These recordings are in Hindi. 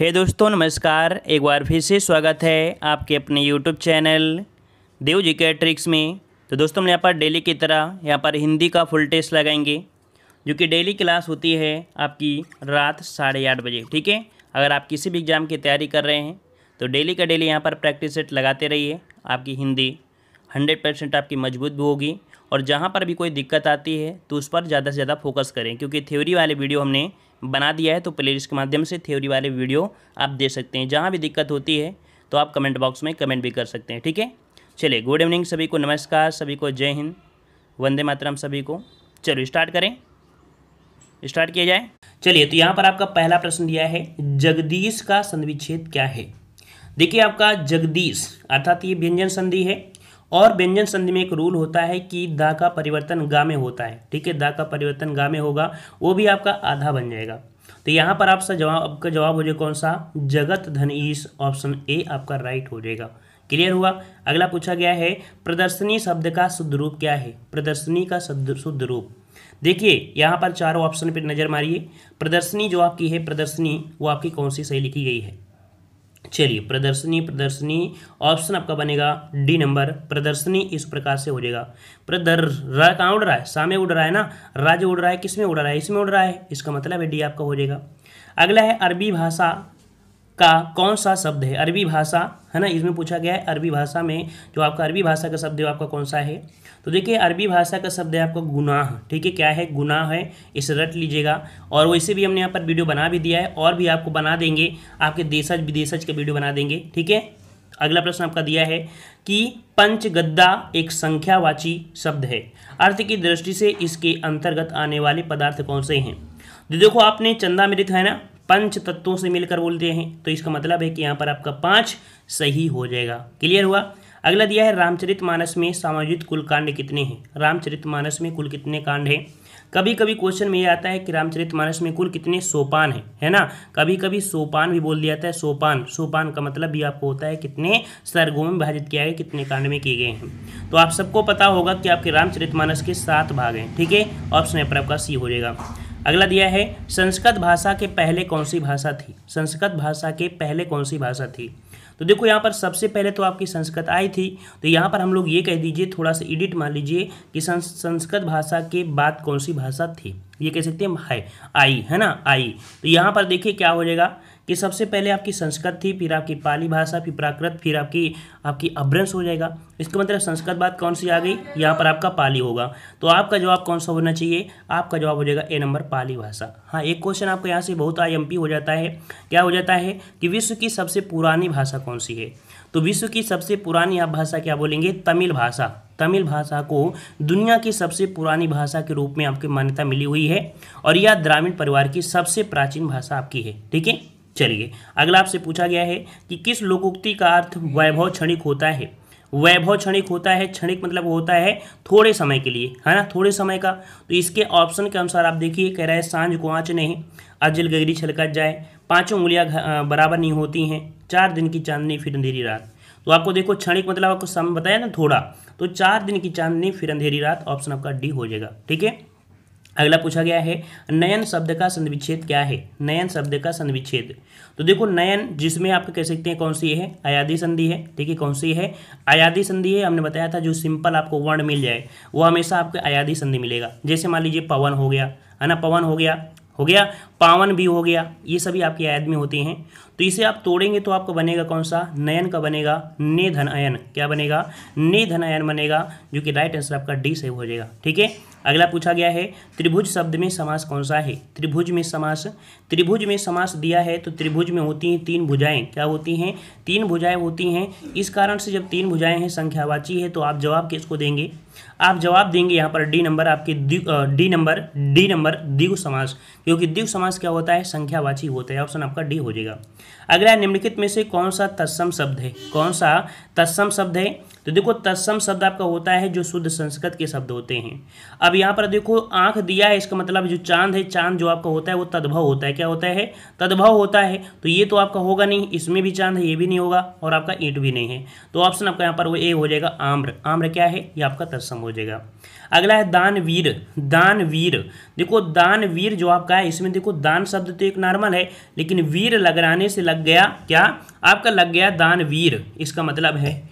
हे दोस्तों नमस्कार। एक बार फिर से स्वागत है आपके अपने यूट्यूब चैनल देव जी के ट्रिक्स में। तो दोस्तों हम यहाँ पर डेली की तरह यहाँ पर हिंदी का फुल टेस्ट लगाएंगे, जो कि डेली क्लास होती है आपकी रात 8:30 बजे। ठीक है, अगर आप किसी भी एग्ज़ाम की तैयारी कर रहे हैं तो डेली का डेली यहाँ पर प्रैक्टिस सेट लगाते रहिए। आपकी हिंदी 100% आपकी मजबूत भी होगी, और जहाँ पर भी कोई दिक्कत आती है तो उस पर ज़्यादा से ज़्यादा फोकस करें, क्योंकि थ्योरी वाले वीडियो हमने बना दिया है। तो प्लेलिस्ट के माध्यम से थ्योरी वाले वीडियो आप दे सकते हैं। जहाँ भी दिक्कत होती है तो आप कमेंट बॉक्स में कमेंट भी कर सकते हैं। ठीक है, चलिए गुड इवनिंग सभी को, नमस्कार सभी को, जय हिंद, वंदे मातरम सभी को। चलो स्टार्ट करें, स्टार्ट किया जाए। चलिए, तो यहाँ पर आपका पहला प्रश्न दिया है, जगदीश का संधिविच्छेद क्या है। देखिए, आपका जगदीश अर्थात ये व्यंजन संधि है, और व्यंजन संधि में एक रूल होता है कि दा का परिवर्तन गा में होता है। ठीक है, दा का परिवर्तन गा में होगा, वो भी आपका आधा बन जाएगा। तो यहाँ पर आपका जवाब हो जाएगा कौन सा, जगत धनीश, ऑप्शन ए आपका राइट हो जाएगा। क्लियर हुआ। अगला पूछा गया है, प्रदर्शनी शब्द का शुद्ध रूप क्या है। प्रदर्शनी का शुद्ध रूप, देखिए यहाँ पर चारों ऑप्शन पर नजर मारिए। प्रदर्शनी जो आपकी है, प्रदर्शनी वो आपकी कौन सी सही लिखी गई है। चलिए, प्रदर्शनी ऑप्शन आपका बनेगा डी नंबर। प्रदर्शनी इस प्रकार से हो जाएगा। रा कहाँ उड़ रहा है, सामने उड़ रहा है ना, राज्य उड़ रहा है, किस में उड़ रहा है, इसमें उड़ रहा है, इसका मतलब है डी आपका हो जाएगा। अगला है, अरबी भाषा का कौन सा शब्द है। अरबी भाषा है ना, इसमें पूछा गया है अरबी भाषा में जो आपका अरबी भाषा का शब्द है आपका कौन सा है। तो देखिए, अरबी भाषा का शब्द है आपका गुनाह। ठीक है, क्या है, गुनाह है, इसे रट लीजिएगा। और वैसे भी हमने यहाँ पर वीडियो बना भी दिया है, और भी आपको बना देंगे, आपके देशज विदेशज के वीडियो बना देंगे। ठीक है, अगला प्रश्न आपका दिया है कि पंचगद्दा एक संख्यावाची शब्द है, अर्थ की दृष्टि से इसके अंतर्गत आने वाले पदार्थ कौन से हैं। तो देखो, आपने चंदामृत है ना, पंच तत्वों से मिलकर बोलते हैं, तो इसका मतलब है कि यहाँ पर आपका 5 सही हो जाएगा। क्लियर हुआ। अगला दिया है, रामचरितमानस में समायोजित कुल कांड कितने हैं। रामचरितमानस में कुल कितने कांड हैं। कभी कभी क्वेश्चन में ये आता है कि रामचरितमानस में कुल कितने सोपान हैं, है ना। कभी कभी सोपान भी बोल दिया जाता है। सोपान का मतलब भी आपको होता है कितने सर्गों में विभाजित किया गया, कितने कांड में किए गए हैं। तो आप सबको पता होगा कि आपके रामचरितमानस के 7 भाग हैं। ठीक है, ऑप्शन यहाँ पर आपका सी हो जाएगा। अगला दिया है, संस्कृत भाषा के पहले कौन सी भाषा थी। संस्कृत भाषा के पहले कौन सी भाषा थी। तो देखो, यहाँ पर सबसे पहले तो आपकी संस्कृत आई थी, तो यहाँ पर हम लोग ये कह दीजिए, थोड़ा सा एडिट मान लीजिए कि संस्कृत भाषा के बाद कौन सी भाषा थी, ये कह सकते हैं है आई, है ना, आई। तो यहाँ पर देखिए क्या हो जाएगा कि सबसे पहले आपकी संस्कृत थी, फिर आपकी पाली भाषा, फिर प्राकृत, फिर आपकी अभ्रंश हो जाएगा। इसका मतलब संस्कृत बाद कौन सी आ गई, यहाँ पर आपका पाली होगा। तो आपका जवाब कौन सा होना चाहिए, आपका जवाब हो जाएगा ए नंबर, पाली भाषा। हाँ, एक क्वेश्चन आपको यहाँ से बहुत IMP हो जाता है। क्या हो जाता है कि विश्व की सबसे पुरानी भाषा कौन सी है। तो विश्व की सबसे पुरानी आप भाषा क्या बोलेंगे, तमिल भाषा। तमिल भाषा को दुनिया की सबसे पुरानी भाषा के रूप में आपकी मान्यता मिली हुई है, और यह द्राविड़ परिवार की सबसे प्राचीन भाषा आपकी है। ठीक है, चलिए अगला आपसे पूछा गया है कि किस लोकोक्ति का अर्थ वैभव क्षणिक होता है। वैभव क्षणिक होता है, क्षणिक मतलब होता है थोड़े समय के लिए, है ना, थोड़े समय का। तो इसके ऑप्शन के अनुसार आप देखिए, कह रहा है सांझ को आँच नहीं, अजल गहरी छलकत जाए, 5 उंगलियां बराबर नहीं होती हैं, 4 दिन की चांदनी फिर अंधेरी रात। तो आपको देखो, क्षणिक मतलब आपको समय बताया ना थोड़ा, तो 4 दिन की चांदनी फिर अंधेरी रात, ऑप्शन आपका डी हो जाएगा। ठीक है, अगला पूछा गया है, नयन शब्द का संधिविच्छेद क्या है। नयन शब्द का संधिविच्छेद, तो देखो नयन जिसमें आप कह सकते हैं कौन सी है, अयादी संधि है। ठीक है, कौन सी है, अयादी संधि है। हमने बताया था जो सिंपल आपको वर्ण मिल जाए वो हमेशा आपको अयादी संधि मिलेगा। जैसे मान लीजिए पवन हो गया, है ना, पवन हो गया, पावन भी हो गया, ये सभी आपकी अयाद में होती हैं। तो इसे आप तोड़ेंगे तो आपको बनेगा कौन सा, नयन का बनेगा ने धन अयन। क्या बनेगा, ने धन अयन बनेगा, जो कि राइट आंसर आपका डी सही हो जाएगा। ठीक है, अगला पूछा गया है, त्रिभुज शब्द में समास कौन सा है। त्रिभुज में समास दिया है, तो त्रिभुज में होती हैं 3 भुजाएं। क्या होती हैं, 3 भुजाएं होती हैं। इस कारण से जब 3 भुजाएं हैं, संख्यावाची है, तो आप जवाब किसको देंगे, आप जवाब देंगे यहाँ पर डी नंबर, आपके डी नंबर द्विगु समास, क्योंकि द्विगु समास क्या होता है, संख्यावाची होता है। ऑप्शन आपका डी हो जाएगा। अगला, निम्नलिखित में से कौन सा तत्सम शब्द है। कौन सा तत्सम शब्द है। तो देखो, तत्सम शब्द आपका होता है जो शुद्ध संस्कृत के शब्द होते हैं। अब यहाँ पर देखो, आंख दिया है, इसका मतलब जो चांद है, चांद जो आपका होता है वो तद्भव होता है। क्या होता है, तद्भव होता है। तो ये तो आपका होगा नहीं, इसमें भी चांद है, ये भी नहीं होगा, और आपका ईंट भी नहीं है। तो ऑप्शन आपका यहाँ पर वो ए हो जाएगा, आम्र। आम्र क्या है, ये आपका तत्सम हो जाएगा। अगला है दानवीर। दानवीर, देखो दानवीर जो आपका है, इसमें देखो दान शब्द तो एक नॉर्मल है, लेकिन वीर लगाने से लग गया क्या, आपका लग गया दानवीर। इसका मतलब है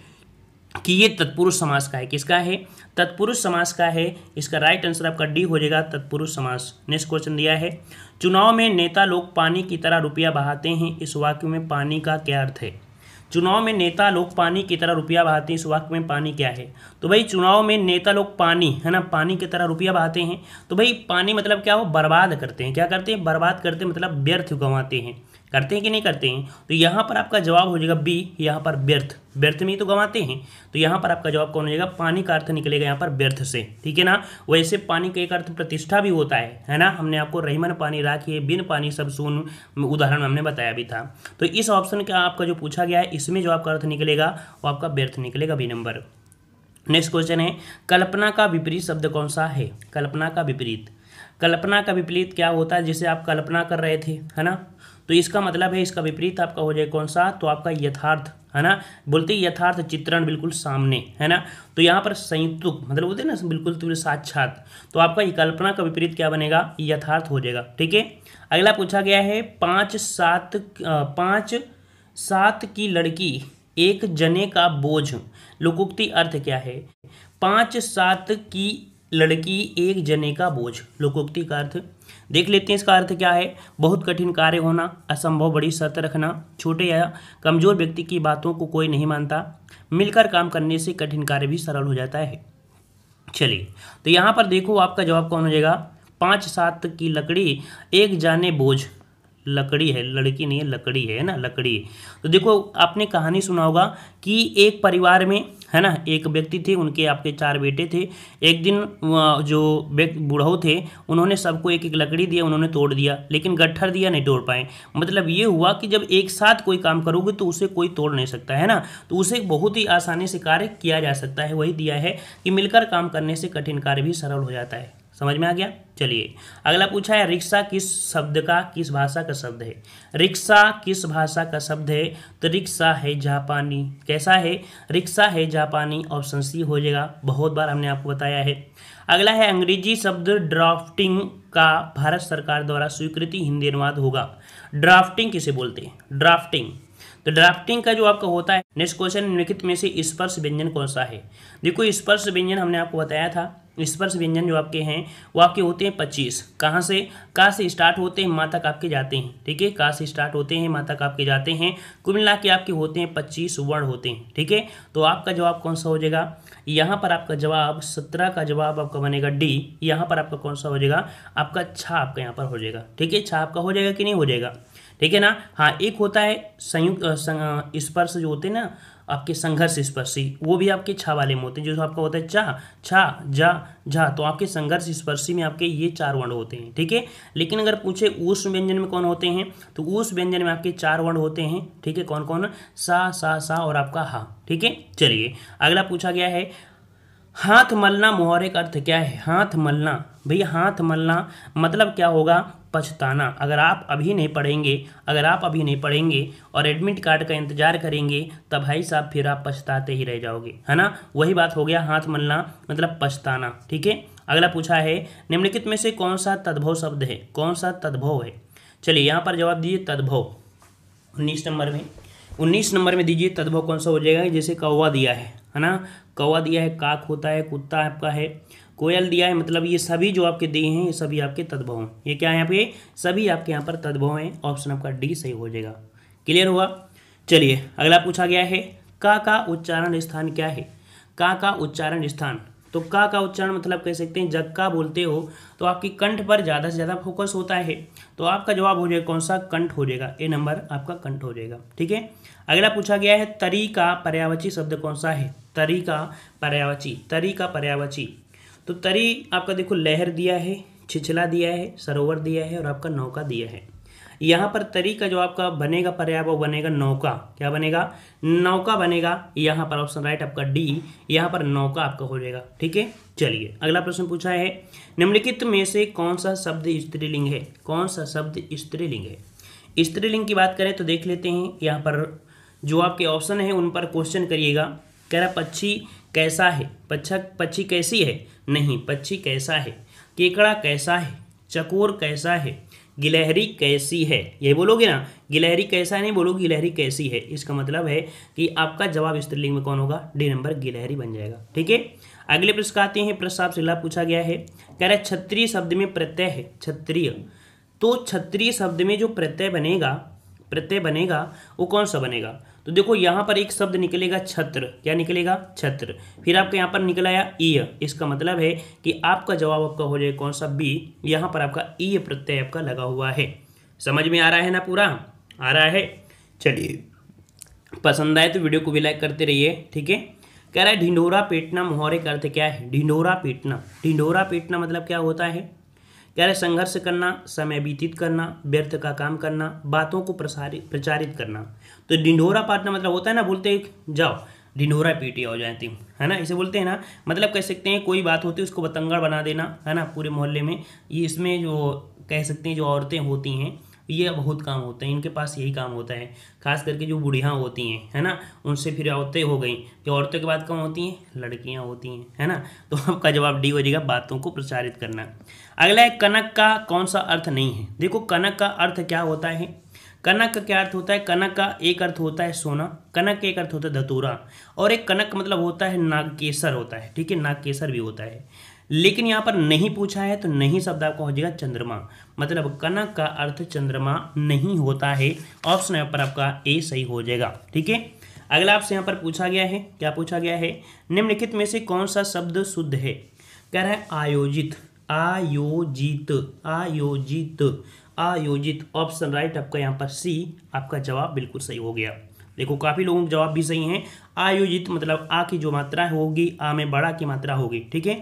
कि ये तत्पुरुष समास का है। किसका है, तत्पुरुष समास का है। इसका राइट आंसर आपका डी हो जाएगा, तत्पुरुष समास। नेक्स्ट क्वेश्चन दिया है, चुनाव में नेता लोग पानी की तरह रुपया बहाते हैं, इस वाक्य में पानी का क्या अर्थ है। चुनाव में नेता लोग पानी की तरह रुपया बहाते हैं, इस वाक्य में पानी क्या है। तो भाई चुनाव में नेता लोग पानी, है ना, पानी की तरह रुपया बहाते हैं, तो भाई पानी मतलब क्या हो, बर्बाद करते हैं। क्या करते हैं, बर्बाद करते हैं, मतलब व्यर्थ गंवाते हैं। करते हैं कि नहीं करते हैं। तो यहाँ पर आपका जवाब हो जाएगा बी, यहाँ पर व्यर्थ। व्यर्थ में ही तो गंवाते हैं, तो यहाँ पर आपका जवाब कौन हो जाएगा, पानी का अर्थ निकलेगा यहाँ पर व्यर्थ से। ठीक है ना। वैसे पानी का एक अर्थ प्रतिष्ठा भी होता है ना। हमने आपको रहीमन पानी राखिए, बिन पानी सब सून उदाहरण हमने बताया भी था। तो इस ऑप्शन का आपका जो पूछा गया है, इसमें जो आपका अर्थ निकलेगा वो आपका व्यर्थ निकलेगा, बी नंबर। नेक्स्ट क्वेश्चन है, कल्पना का विपरीत शब्द कौन सा है। कल्पना का विपरीत, कल्पना का विपरीत क्या होता है, जिसे आप कल्पना कर रहे थे, है ना। तो इसका मतलब है, इसका विपरीत आपका हो जाए कौन सा, तो आपका यथार्थ, है ना। बोलते ही यथार्थ चित्रण बिल्कुल सामने, है ना। तो यहाँ पर संयुक्त मतलब बोलते हैं ना बिल्कुल तो साक्षात, तो आपका ये कल्पना का विपरीत क्या बनेगा, यथार्थ हो जाएगा। ठीक है। अगला पूछा गया है, 5-7 की लड़की एक जने का बोझ, लोकोक्ति अर्थ क्या है। 5-7 की लड़की एक जने का बोझ, लोकोक्ति का अर्थ देख लेते हैं। इसका अर्थ क्या है, बहुत कठिन कार्य होना, असंभव बड़ी शर्त रखना, छोटे या कमजोर व्यक्ति की बातों को कोई नहीं मानता, मिलकर काम करने से कठिन कार्य भी सरल हो जाता है। चलिए, तो यहाँ पर देखो आपका जवाब कौन हो जाएगा, 5-7 की लकड़ी एक जाने बोझ, लकड़ी है, लड़की नहीं है, लकड़ी है ना, लकड़ी। तो देखो आपने कहानी सुना होगा कि एक परिवार में, है ना, एक व्यक्ति थे, उनके आपके 4 बेटे थे। एक दिन जो बूढ़ऊ थे, उन्होंने सबको एक एक लकड़ी दिया, उन्होंने तोड़ दिया, लेकिन गट्ठर दिया, नहीं तोड़ पाए। मतलब ये हुआ कि जब एक साथ कोई काम करोगे तो उसे कोई तोड़ नहीं सकता, है ना। तो उसे बहुत ही आसानी से कार्य किया जा सकता है। वही दिया है कि मिलकर काम करने से कठिन कार्य भी सरल हो जाता है। समझ में आ गया। चलिए, अगला पूछा है, रिक्शा किस शब्द का, किस भाषा का शब्द है। रिक्शा किस भाषा का शब्द है, तो रिक्शा है जापानी। कैसा है, रिक्शा है जापानी। ऑप्शन सी हो जाएगा, बहुत बार हमने आपको बताया है। अगला है, अंग्रेजी शब्द ड्राफ्टिंग का भारत सरकार द्वारा स्वीकृति हिंदी अनुवाद होगा। ड्राफ्टिंग किसे बोलते हैं, ड्राफ्टिंग। तो ड्राफ्टिंग का जो आपका होता है, नेक्स्ट क्वेश्चन, निम्नलिखित में से स्पर्श व्यंजन कौन सा है। देखो स्पर्श व्यंजन हमने आपको बताया था, स्पर्श व्यंजन जो आपके हैं वो आपके होते हैं 25। कहाँ से, का से स्टार्ट होते हैं, माँ तक आपके जाते हैं। ठीक है, का से स्टार्ट होते हैं, माँ तक आपके जाते हैं। कुल मिला के आपके होते हैं 25 वर्ण होते हैं। ठीक है, तो आपका जवाब कौन सा हो जाएगा, यहाँ पर आपका जवाब 17 का जवाब आपका बनेगा डी। यहाँ पर आपका कौन सा हो जाएगा, आपका छा आपका यहाँ पर हो जाएगा। ठीक है, छा आपका हो जाएगा कि नहीं हो जाएगा। ठीक है ना। हाँ, एक होता है संयुक्त स्पर्श जो होते हैं ना आपके, संघर्ष स्पर्शी, वो भी आपके छा वाले में होते हैं। जो आपका होता है चा, छा, जा, झा, तो आपके संघर्ष स्पर्शी में आपके ये 4 वर्ण होते हैं। ठीक है, लेकिन अगर पूछे ऊष्म व्यंजन में कौन होते हैं, तो ऊष्म व्यंजन में आपके 4 वर्ण होते हैं। ठीक है, कौन कौन, सा, सा और आपका हा। ठीक है, चलिए अगला पूछा गया है, हाथ मलना मुहावरे का अर्थ क्या है। हाथ मलना, भैया हाथ मलना मतलब क्या होगा, पछताना। अगर आप अभी नहीं पढ़ेंगे और एडमिट कार्ड का इंतजार करेंगे, तब भाई साहब फिर आप पछताते ही रह जाओगे, है ना। वही बात हो गया, हाथ मलना मतलब पछताना। ठीक है, अगला पूछा है, निम्नलिखित में से कौन सा तद्भव शब्द है, कौन सा तद्भव है। चलिए यहाँ पर जवाब दीजिए, तद्भव। 19 नंबर में दीजिए तद्भव कौन सा हो जाएगा। जैसे कौवा दिया है ना, कौवा दिया है, काक होता है, कुत्ता आपका है, कोयल दिया है, मतलब ये सभी जो आपके दिए हैं ये सभी आपके तद्भव हैं। ये क्या है, यहाँ पे सभी आपके यहाँ पर तद्भव हैं। ऑप्शन आपका डी सही हो जाएगा। क्लियर हुआ। चलिए अगला पूछा गया है, का उच्चारण स्थान क्या है। का उच्चारण स्थान, तो का उच्चारण मतलब कह सकते हैं, जब का बोलते हो तो आपकी कंठ पर ज़्यादा से ज़्यादा फोकस होता है। तो आपका जवाब हो जाएगा कौन सा, कंठ हो जाएगा। ए नंबर आपका कंठ हो जाएगा। ठीक है, अगला पूछा गया है, तरी का पर्यायवाची शब्द कौन सा है। तरी का पर्यायवाची, तो तरी आपका देखो लहर दिया है, छिछला दिया है, सरोवर दिया है और आपका नौका दिया है। यहाँ पर तरी का जो आपका बनेगा पर्याय वो बनेगा नौका। क्या बनेगा, नौका बनेगा। यहाँ पर ऑप्शन राइट आपका डी, यहाँ पर नौका आपका हो जाएगा। ठीक है, चलिए अगला प्रश्न पूछा है, निम्नलिखित में से कौन सा शब्द स्त्रीलिंग है। कौन सा शब्द स्त्रीलिंग है। स्त्रीलिंग की बात करें तो देख लेते हैं, यहाँ पर जो आपके ऑप्शन है उन पर क्वेश्चन करिएगा। कह रहा पक्षी कैसा है, पक्षी कैसी है, नहीं, पक्षी कैसा है। केकड़ा कैसा है, चकोर कैसा है, गिलहरी कैसी है, ये बोलोगे ना, गिलहरी कैसा है नहीं बोलोगे, गिलहरी कैसी है। इसका मतलब है कि आपका जवाब स्त्रीलिंग में कौन होगा, डी नंबर गिलहरी बन जाएगा। ठीक है, अगले प्रश्न का आते हैं। प्रश्न आपसे लाभ पूछा गया है, कह रहा है क्षत्रिय शब्द में प्रत्यय है, क्षत्रिय, तो क्षत्रिय शब्द में जो प्रत्यय बनेगा वो कौन सा बनेगा। तो देखो यहाँ पर एक शब्द निकलेगा छत्र, क्या निकलेगा, छत्र। फिर आपका यहाँ पर निकल आया ईय, इसका मतलब है कि आपका जवाब आपका हो जाएगा कौन सा, बी। यहाँ पर आपका ईय प्रत्यय आपका लगा हुआ है। समझ में आ रहा है ना, पूरा आ रहा है। चलिए, पसंद आए तो वीडियो को भी लाइक करते रहिए। ठीक है, कह रहा है ढिंढोरा पीटना मुहावरे का अर्थ क्या है, ढिंढोरा पीटना। ढिंढोरा पीटना मतलब क्या होता है, कह रहे संघर्ष करना, समय व्यतीत करना, व्यर्थ का काम करना, बातों को प्रचारित करना। तो ढिंढोरा पीटना मतलब होता है ना, बोलते हैं जाओ ढिंढोरा पीटे हो जाए तुम, है ना, इसे बोलते हैं ना। मतलब कह सकते हैं कोई बात होती है उसको बतंगड़ बना देना, है ना, पूरे मोहल्ले में। ये इसमें जो कह सकते हैं जो औरतें होती हैं ये बहुत काम होता है, इनके पास यही काम होता है। खास करके जो बुढ़ियाँ होती हैं, है ना, उनसे फिर औरतें हो गई, कि औरतों के बाद कौन होती हैं, लड़कियाँ होती हैं, है ना। तो आपका जवाब डी हो जाएगा, बातों को प्रचारित करना। अगला है कनक का कौन सा अर्थ नहीं है। देखो कनक का अर्थ क्या होता है, कनक का क्या अर्थ होता है, कनक का एक अर्थ होता है सोना, कनक का एक अर्थ होता है धतूरा, और एक कनक मतलब होता है नागकेसर होता है। ठीक है, नागकेसर भी होता है, लेकिन यहाँ पर नहीं पूछा है, तो नहीं शब्द आपका हो जाएगा चंद्रमा। मतलब कनक का अर्थ चंद्रमा नहीं होता है। ऑप्शन यहाँ पर आपका ए सही हो जाएगा। ठीक है, अगला आपसे यहाँ पर पूछा गया है, क्या पूछा गया है, निम्नलिखित में से कौन सा शब्द शुद्ध है। कह रहा है आयोजित, आयोजित, आयोजित, आयोजित। ऑप्शन राइट आपका यहाँ पर सी, आपका जवाब बिल्कुल सही हो गया। देखो काफ़ी लोगों के जवाब भी सही हैं। आयोजित मतलब आ की जो मात्रा होगी, आ में बड़ा की मात्रा होगी। ठीक है,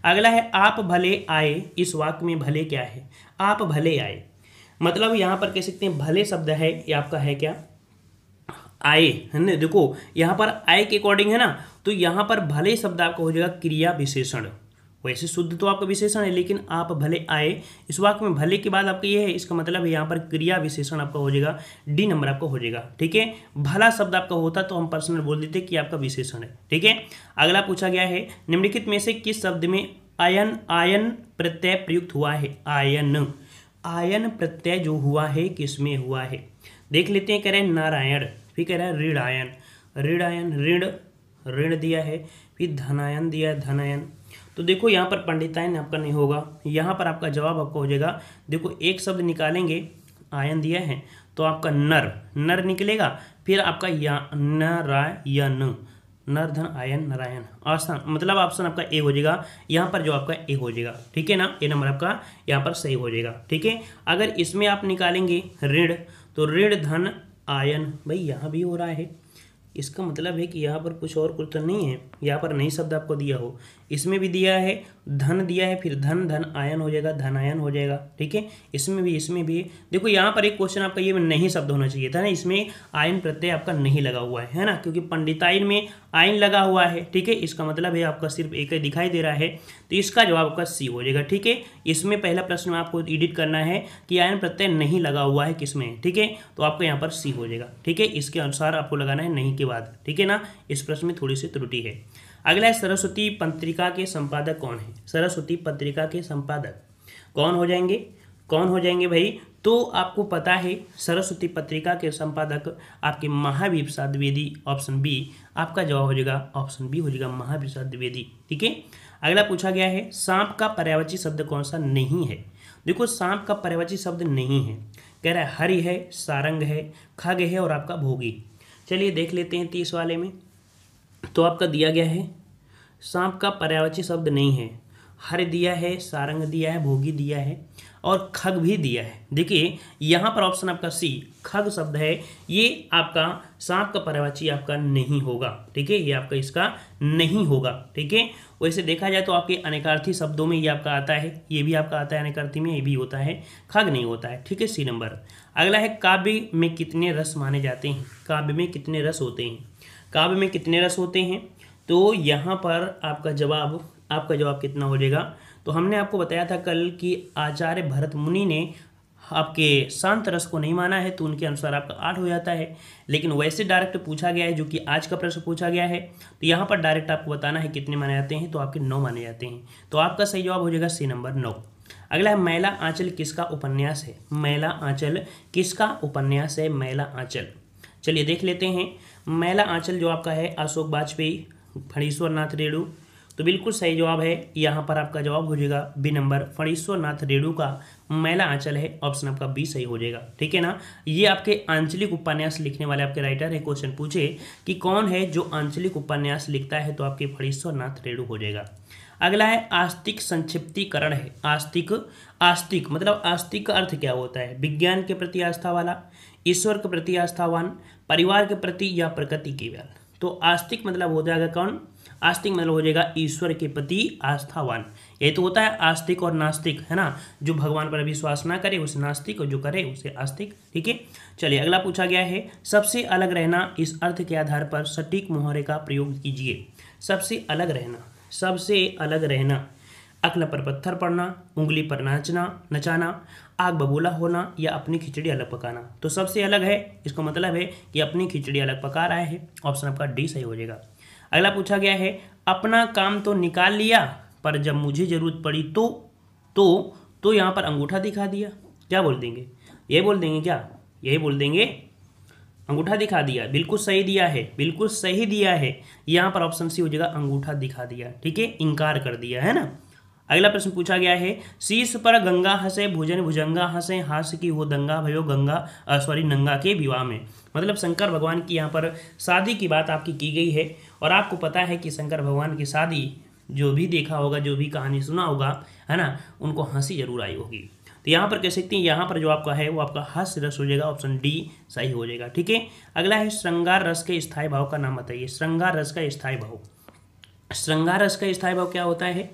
अगला है आप भले आए। इस वाक्य में भले क्या है, आप भले आए, मतलब यहाँ पर कह सकते हैं भले शब्द है, ये आपका है क्या, आए, है ना। देखो यहाँ पर आए के अकॉर्डिंग है ना, तो यहाँ पर भले शब्द आपका हो जाएगा क्रिया विशेषण। वैसे शुद्ध तो आपका विशेषण है, लेकिन आप भले आए, इस वाक्य में भले के बाद आपका ये है, इसका मतलब है यहाँ पर क्रिया विशेषण आपका हो जाएगा, डी नंबर आपका हो जाएगा। ठीक है, भला शब्द आपका होता तो हम पर्सनल बोल देते कि आपका विशेषण है। ठीक है, अगला पूछा गया है, निम्नलिखित में से किस शब्द में आयन, आयन प्रत्यय प्रयुक्त हुआ है। आयन, आयन प्रत्यय जो हुआ है किस में हुआ है, देख लेते हैं। कह रहे हैं नारायण, फिर कह रहा है ऋणायन, ऋणायन, ऋण, ऋण दिया है, फिर धनायन दिया है, धनायन। तो देखो यहाँ पर पंडितायन आपका नहीं होगा, यहाँ पर आपका जवाब आपका हो जाएगा। देखो एक शब्द निकालेंगे, आयन दिया है तो आपका नर, नर निकलेगा, फिर आपका या नारायण, नर धन आयन नारायण। ऑप्शन मतलब ऑप्शन आपका ए हो जाएगा, यहाँ पर जो आपका ए हो जाएगा। ठीक है ना, ए नंबर आपका यहाँ पर सही हो जाएगा। ठीक है, अगर इसमें आप निकालेंगे ऋण, तो ऋण धन आयन, भाई यहाँ भी हो रहा है, इसका मतलब है कि यहाँ पर कुछ और कुछ तो नहीं है, यहाँ पर नहीं शब्द आपको दिया हो, इसमें भी दिया है धन दिया है, फिर धन धन आयन हो जाएगा, धनायन हो जाएगा। ठीक है, इसमें भी देखो यहाँ पर एक क्वेश्चन आपका ये नहीं शब्द होना चाहिए था ना, इसमें आयन प्रत्यय आपका नहीं लगा हुआ है ना, क्योंकि पंडिताइन में आयन लगा हुआ है। ठीक है, इसका मतलब है आपका सिर्फ एक ही दिखाई दे रहा है, तो इसका जवाब आपका सी हो जाएगा। ठीक है, इसमें पहला प्रश्न में आपको एडिट करना है कि आयन प्रत्यय नहीं लगा हुआ है किसमें। ठीक है, तो आपको यहाँ पर सी हो जाएगा। ठीक है, इसके अनुसार आपको लगाना है नहीं के बाद। ठीक है ना, इस प्रश्न में थोड़ी सी त्रुटि है। अगला है सरस्वती पत्रिका के संपादक कौन है। सरस्वती पत्रिका के संपादक कौन हो जाएंगे, कौन हो जाएंगे भाई, तो आपको पता है सरस्वती पत्रिका के संपादक आपके महावीर प्रसाद द्विवेदी। ऑप्शन बी आपका जवाब हो जाएगा, ऑप्शन बी हो जाएगा महावीर प्रसाद द्विवेदी। ठीक है, अगला पूछा गया है सांप का पर्यायवाची शब्द कौन सा नहीं है। देखो सांप का पर्यायवाची शब्द नहीं है, कह रहा है हरि है, सारंग है, खग है और आपका भोगी। चलिए देख लेते हैं 30 वाले में, तो आपका दिया गया है सांप का पर्यायवाची शब्द नहीं है, हर दिया है, सारंग दिया है, भोगी दिया है और खग भी दिया है। देखिए यहाँ पर ऑप्शन आपका सी खग शब्द है, ये आपका सांप का पर्यायवाची आपका नहीं होगा। ठीक है, ये आपका इसका नहीं होगा। ठीक है, वैसे देखा जाए तो आपके अनेकार्थी शब्दों में ये आपका आता है, ये भी आपका आता है अनेकार्थी में, ये भी होता है, खग नहीं होता है। ठीक है, सी नंबर। अगला है काव्य में कितने रस माने जाते हैं। काव्य में कितने रस होते हैं, काव्य में कितने रस होते हैं, तो यहाँ पर आपका जवाब कितना हो जाएगा। तो हमने आपको बताया था कल कि आचार्य भरत मुनि ने आपके शांत रस को नहीं माना है तो उनके अनुसार आपका 8 हो जाता है। लेकिन वैसे डायरेक्ट पूछा गया है, जो कि आज का प्रश्न पूछा गया है, तो यहाँ पर डायरेक्ट आपको बताना है कितने माने जाते हैं, तो आपके 9 माने जाते हैं। तो आपका सही जवाब हो जाएगा सी नंबर 9। अगला है मैला आंचल किसका उपन्यास है? मैला आंचल किसका उपन्यास है? मैला आंचल, चलिए देख लेते हैं। मैला आंचल जो आपका है अशोक वाजपेयी, फणीश्वर नाथ रेणु, तो बिल्कुल सही जवाब है। यहाँ पर आपका जवाब हो जाएगा बी नंबर, फणीश्वर नाथ रेणु का मैला आंचल है। ऑप्शन आपका बी सही हो जाएगा, ठीक है ना। ये आपके आंचलिक उपन्यास लिखने वाले आपके राइटर है। क्वेश्चन पूछे कि कौन है जो आंचलिक उपन्यास लिखता है, तो आपके फणीश्वर नाथ रेणु हो जाएगा। अगला है आस्तिक संक्षिप्तीकरण है। आस्तिक मतलब आस्तिक का अर्थ क्या होता है? विज्ञान के प्रति आस्था वाला, ईश्वर के प्रति आस्थावान, परिवार के प्रति या प्रकृति केवल। तो आस्तिक मतलब हो जाएगा कौन? आस्तिक मतलब हो जाएगा ईश्वर के प्रति आस्थावान। ये तो होता है आस्तिक और नास्तिक, है ना। जो भगवान पर विश्वास ना करे उसे नास्तिक, और जो करे उसे आस्तिक, ठीक है। चलिए अगला पूछा गया है, सबसे अलग रहना इस अर्थ के आधार पर सटीक मुहावरे का प्रयोग कीजिए। सबसे अलग रहना, सबसे अलग रहना, अक्ल पर पत्थर पड़ना, उंगली पर नचाना, आग बबूला होना या अपनी खिचड़ी अलग पकाना। तो सबसे अलग है, इसका मतलब है कि अपनी खिचड़ी अलग पका रहा है। ऑप्शन आपका डी सही हो जाएगा। अगला पूछा गया है, अपना काम तो निकाल लिया पर जब मुझे जरूरत पड़ी तो यहाँ पर अंगूठा दिखा दिया। क्या बोल देंगे? ये बोल देंगे क्या? यही बोल देंगे, अंगूठा दिखा दिया। बिल्कुल सही दिया है, बिल्कुल सही दिया है। यहाँ पर ऑप्शन सी हो जाएगा, अंगूठा दिखा दिया, ठीक है, इनकार कर दिया, है ना। अगला प्रश्न पूछा गया है, शीश पर गंगा हंसे भुजन भुजंगा हंसे, हास्य की हो दंगा भयो नंगा के विवाह में। मतलब शंकर भगवान की यहाँ पर शादी की बात आपकी की गई है। और आपको पता है कि शंकर भगवान की शादी जो भी देखा होगा, जो भी कहानी सुना होगा, है ना, उनको हंसी जरूर आई होगी। तो यहाँ पर कह सकते हैं, यहाँ पर जो आपका है वो आपका हास्य रस हो जाएगा। ऑप्शन डी सही हो जाएगा, ठीक है। अगला है, श्रृंगार रस के स्थायी भाव का नाम बताइए। श्रृंगार रस का स्थायी भाव, श्रृंगार रस का स्थायी भाव क्या होता है?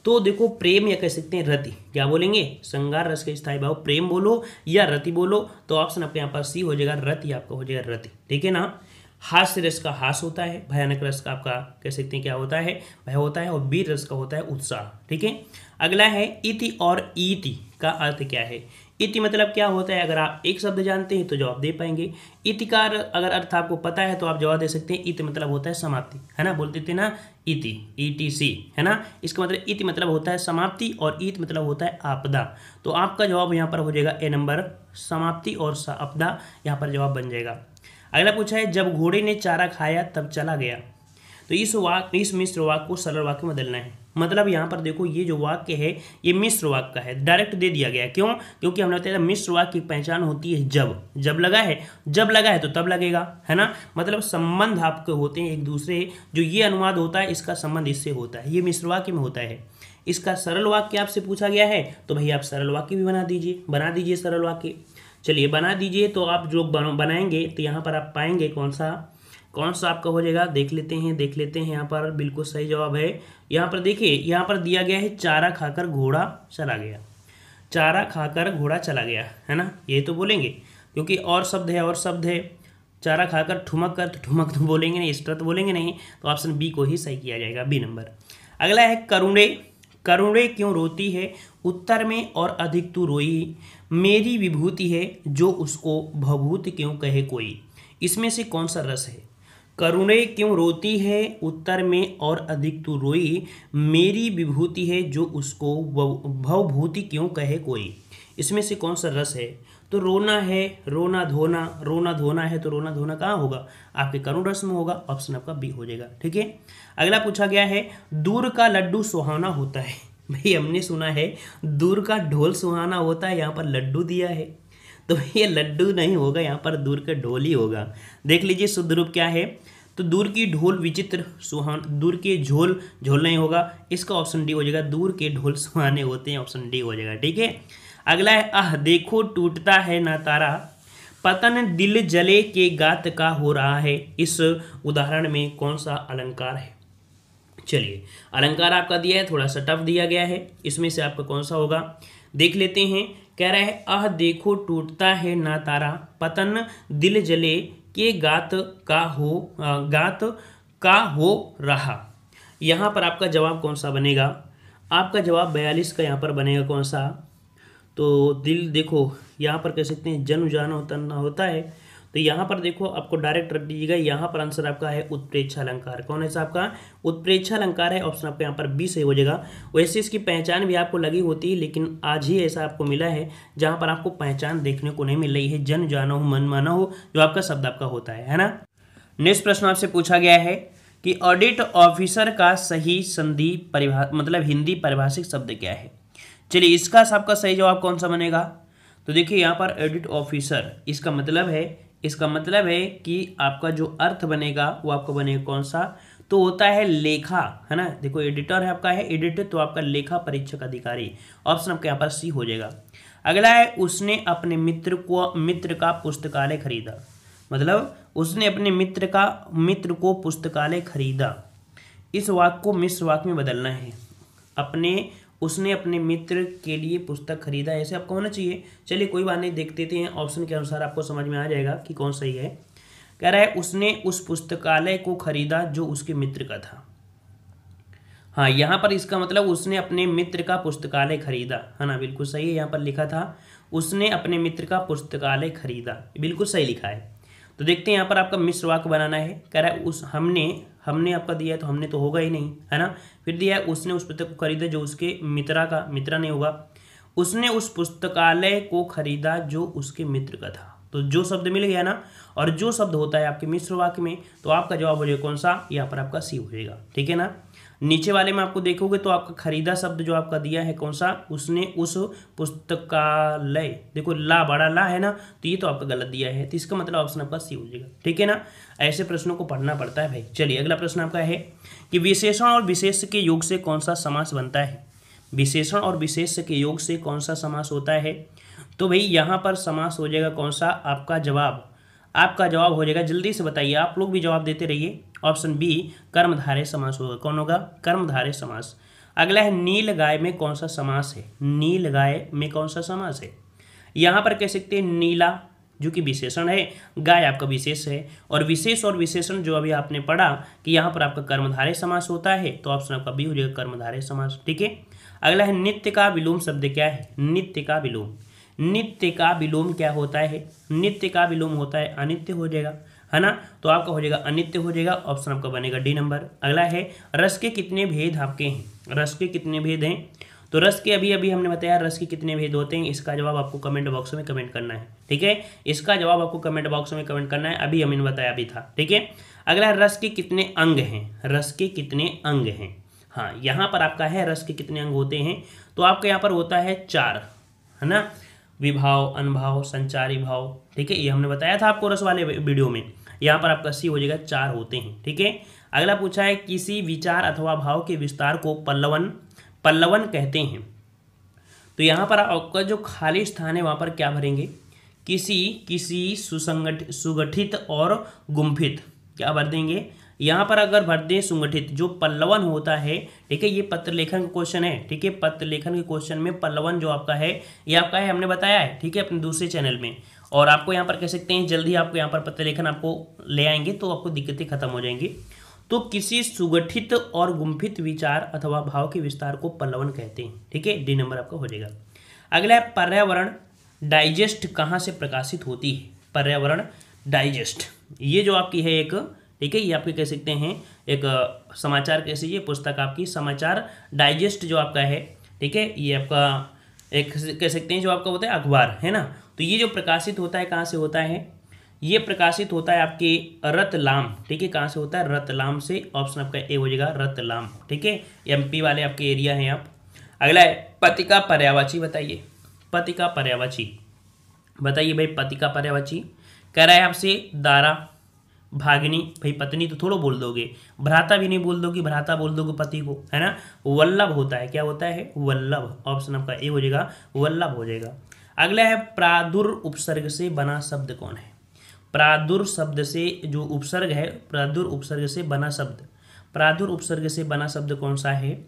तो देखो, प्रेम या कह सकते हैं रति। क्या बोलेंगे? श्रृंगार रस का स्थायी भाव प्रेम बोलो या रति बोलो, तो ऑप्शन आपके यहाँ पर सी हो जाएगा, रति आपका हो जाएगा, रति, ठीक है ना। हास्य रस का हास होता है, भयानक रस का आपका कह सकते हैं क्या होता है? भय होता है, और वीर रस का होता है उत्साह, ठीक है। अगला है, इति और ईति का अर्थ क्या है? इति मतलब क्या होता है? अगर आप एक शब्द जानते हैं तो जवाब दे पाएंगे। इति का अगर अर्थ आपको पता है तो आप जवाब दे सकते हैं। इति मतलब होता है समाप्ति, है ना, बोलते थे ना इति, ETC, है ना। इसका मतलब इति मतलब होता है समाप्ति और ईत मतलब होता है आपदा। तो आपका जवाब यहाँ पर हो जाएगा ए नंबर, समाप्ति और आपदा यहाँ पर जवाब बन जाएगा। अगला पूछा है, जब घोड़े ने चारा खाया तब चला गया। तो इस मिश्र वाक्य को सरल वाक्य में बदलना है। मतलब यहाँ पर देखो, ये जो वाक्य है ये मिश्र वाक्य का है, डायरेक्ट दे दिया गया। क्यों? क्योंकि हमने बताया मिश्र वाक्य की पहचान होती है जब लगा है तो तब लगेगा, है ना। मतलब संबंध आपके होते हैं एक दूसरे, जो ये अनुवाद होता है इसका संबंध इससे होता है, ये मिश्र वाक्य में होता है। इसका सरल वाक्य आपसे पूछा गया है तो भैया आप सरल वाक्य भी बना दीजिए सरल वाक्य। चलिए बना दीजिए। तो आप जो बनाएंगे तो यहाँ पर आप पाएंगे कौन सा आपका हो जाएगा, देख लेते हैं। यहाँ पर बिल्कुल सही जवाब है। यहाँ पर देखिए, यहाँ पर दिया गया है, चारा खाकर घोड़ा चला गया। चारा खाकर घोड़ा चला गया, है ना, ये तो बोलेंगे क्योंकि और शब्द है। चारा खाकर ठुमक कर, तो ठुमक तो बोलेंगे नहीं, इस तरह तो बोलेंगे नहीं। तो ऑप्शन बी को ही सही किया जाएगा, बी नंबर। अगला है, करुणे क्यों रोती है, उत्तर में और अधिक तू रोई, मेरी विभूति है जो उसको भभूति क्यों कहे कोई। इसमें से कौन सा रस है? करुणे क्यों रोती है, उत्तर में और अधिक तू रोई, मेरी विभूति है जो उसको भवभूति क्यों कहे कोई। इसमें से कौन सा रस है? तो रोना है, रोना धोना है, तो रोना धोना कहाँ होगा? आपके करुण रस में होगा। ऑप्शन आपका बी हो जाएगा, ठीक है। अगला पूछा गया है, दूर का लड्डू सुहाना होता है। भाई हमने सुना है दूर का ढोल सुहाना होता है, यहाँ पर लड्डू दिया है तो ये लड्डू नहीं होगा, यहाँ पर दूर का ढोल ही होगा। देख लीजिए शुद्ध रूप क्या है। तो दूर की ढोल विचित्र सुहान, दूर के झोल नहीं होगा, इसका ऑप्शन डी हो जाएगा, दूर के ढोल सुहाने होते हैं, ऑप्शन डी हो जाएगा, ठीक है। अगला है, आह देखो टूटता है ना तारा, पतन दिल जले के गात का हो रहा है। इस उदाहरण में कौन सा अलंकार है? चलिए अलंकार आपका दिया है, थोड़ा सा टफ दिया गया है, इसमें से आपका कौन सा होगा देख लेते हैं। कह रहा है, आह देखो टूटता है ना तारा, पतन दिल जले के गात का हो रहा। यहाँ पर आपका जवाब कौन सा बनेगा? आपका जवाब 42 का यहाँ पर बनेगा कौन सा? तो दिल देखो यहाँ पर कह सकते हैं जन्म जाना होता है। तो यहाँ पर देखो आपको डायरेक्ट रख दीजिएगा, यहाँ पर आंसर आपका है उत्प्रेक्षा अलंकार। कौन है सा आपका उत्प्रेक्षा अलंकार है, ऑप्शन आपका यहाँ पर बी सही हो जाएगा। वैसे इसकी पहचान भी आपको लगी होती है, लेकिन आज ही ऐसा आपको मिला है जहाँ पर आपको पहचान देखने को नहीं मिल रही है। जन जाना हो मन माना हो जो आपका शब्द आपका होता है ना। नेक्स्ट प्रश्न आपसे पूछा गया है कि ऑडिट ऑफिसर का सही संधि मतलब हिंदी परिभाषिक शब्द क्या है। चलिए इसका सबका सही जवाब कौन सा बनेगा। तो देखिए यहाँ पर ऑडिट ऑफिसर इसका मतलब है कि आपका जो अर्थ बनेगा वो आपका बनेगा कौन सा, तो होता है लेखा, है ना। देखो एडिटर है आपका है एडिटर, तो आपका लेखा परीक्षक अधिकारी, ऑप्शन आपके यहाँ पर सी हो जाएगा। अगला है उसने अपने मित्र का पुस्तकालय खरीदा, मतलब उसने अपने मित्र को पुस्तकालय खरीदा। इस वाक्य को मिश्र वाक्य में बदलना है। उसने अपने मित्र के लिए पुस्तक खरीदा, ऐसे आपको होना चाहिए। चलिए कोई बात नहीं, देखते हैं ऑप्शन के अनुसार आपको समझ में आ जाएगा कि कौन सही है। कह रहा है उसने उस पुस्तकालय को खरीदा जो उसके मित्र का था। हाँ यहाँ पर इसका मतलब उसने अपने मित्र का पुस्तकालय खरीदा, है ना, बिल्कुल सही है। यहाँ पर लिखा था उसने अपने मित्र का पुस्तकालय खरीदा, बिल्कुल सही लिखा है। तो देखते हैं यहाँ पर आपका मिश्र वाक्य बनाना है। कह रहा है उस हमने आपका दिया है, तो हमने तो होगा ही नहीं, है ना। फिर दिया है उसने उस पुस्तक को खरीदा जो उसके मित्रा नहीं होगा। उसने उस पुस्तकालय को खरीदा जो उसके मित्र का था। तो जो शब्द मिल गया ना, और जो शब्द होता है आपके मिश्र वाक्य में, तो आपका जवाब हो जाएगा कौन सा, यहाँ पर आपका सी हो जाएगा, ठीक है ना। नीचे वाले में आपको देखोगे तो आपका खरीदा शब्द जो आपका दिया है कौन सा, उसने उस पुस्तकालय, देखो ला बड़ा ला है ना, तो ये तो आपका गलत दिया है, तो इसका मतलब ऑप्शन आपका सी हो जाएगा, ठीक है ना। ऐसे प्रश्नों को पढ़ना पड़ता है भाई। चलिए अगला प्रश्न आपका है कि विशेषण और विशेष्य के योग से कौन सा समास बनता है। विशेषण और विशेष्य के योग से कौन सा समास होता है। तो भाई यहाँ पर समास हो जाएगा कौन सा, आपका जवाब हो जाएगा, जल्दी से बताइए, आप लोग भी जवाब देते रहिए। ऑप्शन बी कर्मधारय समास होगा। कौन होगा, कर्मधारय समास। अगला है नील गाय में कौन सा समास है। नील गाय में कौन सा समास है। यहाँ पर कह सकते हैं नीला जो कि विशेषण है, गाय आपका विशेष है, और विशेष और विशेषण जो अभी आपने पढ़ा कि यहाँ पर आपका कर्मधारय समास होता है, तो ऑप्शन आपका बी हो जाएगा कर्मधारय समास, ठीक है। अगला है नित्य का विलोम शब्द क्या है। नित्य का विलोम क्या होता है। नित्य का विलोम होता है अनित्य हो जाएगा, है ना, तो आपका हो जाएगा अनित्य हो जाएगा, ऑप्शन आपका बनेगा डी नंबर। अगला है रस के कितने भेद आपके हैं। रस के कितने भेद हैं, तो रस के अभी हमने बताया रस के कितने भेद होते हैं। इसका जवाब आपको कमेंट बॉक्स में कमेंट करना है, ठीक है। इसका जवाब आपको कमेंट बॉक्स में कमेंट करना है, अभी हमने बताया अभी था, ठीक है। अगला है रस के कितने अंग हैं। रस के कितने अंग हैं, हाँ यहाँ पर आपका है रस के कितने अंग होते हैं, तो आपका यहाँ पर होता है 4, है ना, विभाव, अनुभाव, संचारी भाव, ठीक है, ये हमने बताया था आपको रस वाले वीडियो में। यहाँ पर आपका सी हो जाएगा 4 होते हैं, ठीक है। अगला पूछा है किसी विचार अथवा भाव के विस्तार को पल्लवन कहते हैं। तो यहाँ पर आपका जो खाली स्थान है वहाँ पर क्या भरेंगे, किसी सुगठित और गुम्फित, क्या भर देंगे यहाँ पर। अगर भर दें सुगठित, जो पल्लवन होता है, ठीक है, ये पत्र लेखन का क्वेश्चन है, ठीक है। पत्र लेखन के क्वेश्चन में पल्लवन जो आपका है ये आपका है, हमने बताया है, ठीक है, अपने दूसरे चैनल में। और आपको यहाँ पर कह सकते हैं जल्दी आपको यहाँ पर पत्र लेखन आपको ले आएंगे तो आपको दिक्कतें खत्म हो जाएंगी। तो किसी सुगठित और गुम्फित विचार अथवा भाव के विस्तार को पल्लवन कहते हैं, ठीक है, डी नंबर आपका हो जाएगा। अगला है पर्यावरण डाइजेस्ट कहाँ से प्रकाशित होती है। पर्यावरण डाइजेस्ट ये जो आपकी है एक, ठीक है, ये आपके कह सकते हैं एक समाचार कैसी, ये पुस्तक आपकी समाचार डाइजेस्ट जो आपका है, ठीक है, ये आपका एक कह सकते हैं जो आपका होता है अखबार, है ना। तो ये जो प्रकाशित होता है कहाँ से होता है, ये प्रकाशित होता है आपके रतलाम, ठीक है, कहाँ से होता है, रतलाम से, ऑप्शन आपका ए हो जाएगा रतलाम, ठीक है, एमपी वाले आपके एरिया हैं आप। अगला है पति का पर्यायवाची बताइए। पति का पर्यायवाची बताइए भाई, पति का पर्यायवाची कह रहा है आपसे दारा, भागिनी, भाई पत्नी तो थोड़ा बोल दोगे, भ्राता भी नहीं बोल दोगे, भ्राता बोल दोगे पति को, है ना। वल्लभ होता है, क्या होता है, वल्लभ, ऑप्शन आपका ए हो जाएगा वल्लभ हो जाएगा। अगला है प्रादुर उपसर्ग से बना शब्द कौन है। प्रादुर शब्द से जो उपसर्ग है, प्रादुर उपसर्ग से बना शब्द, प्रादुर उपसर्ग से बना शब्द कौन सा है।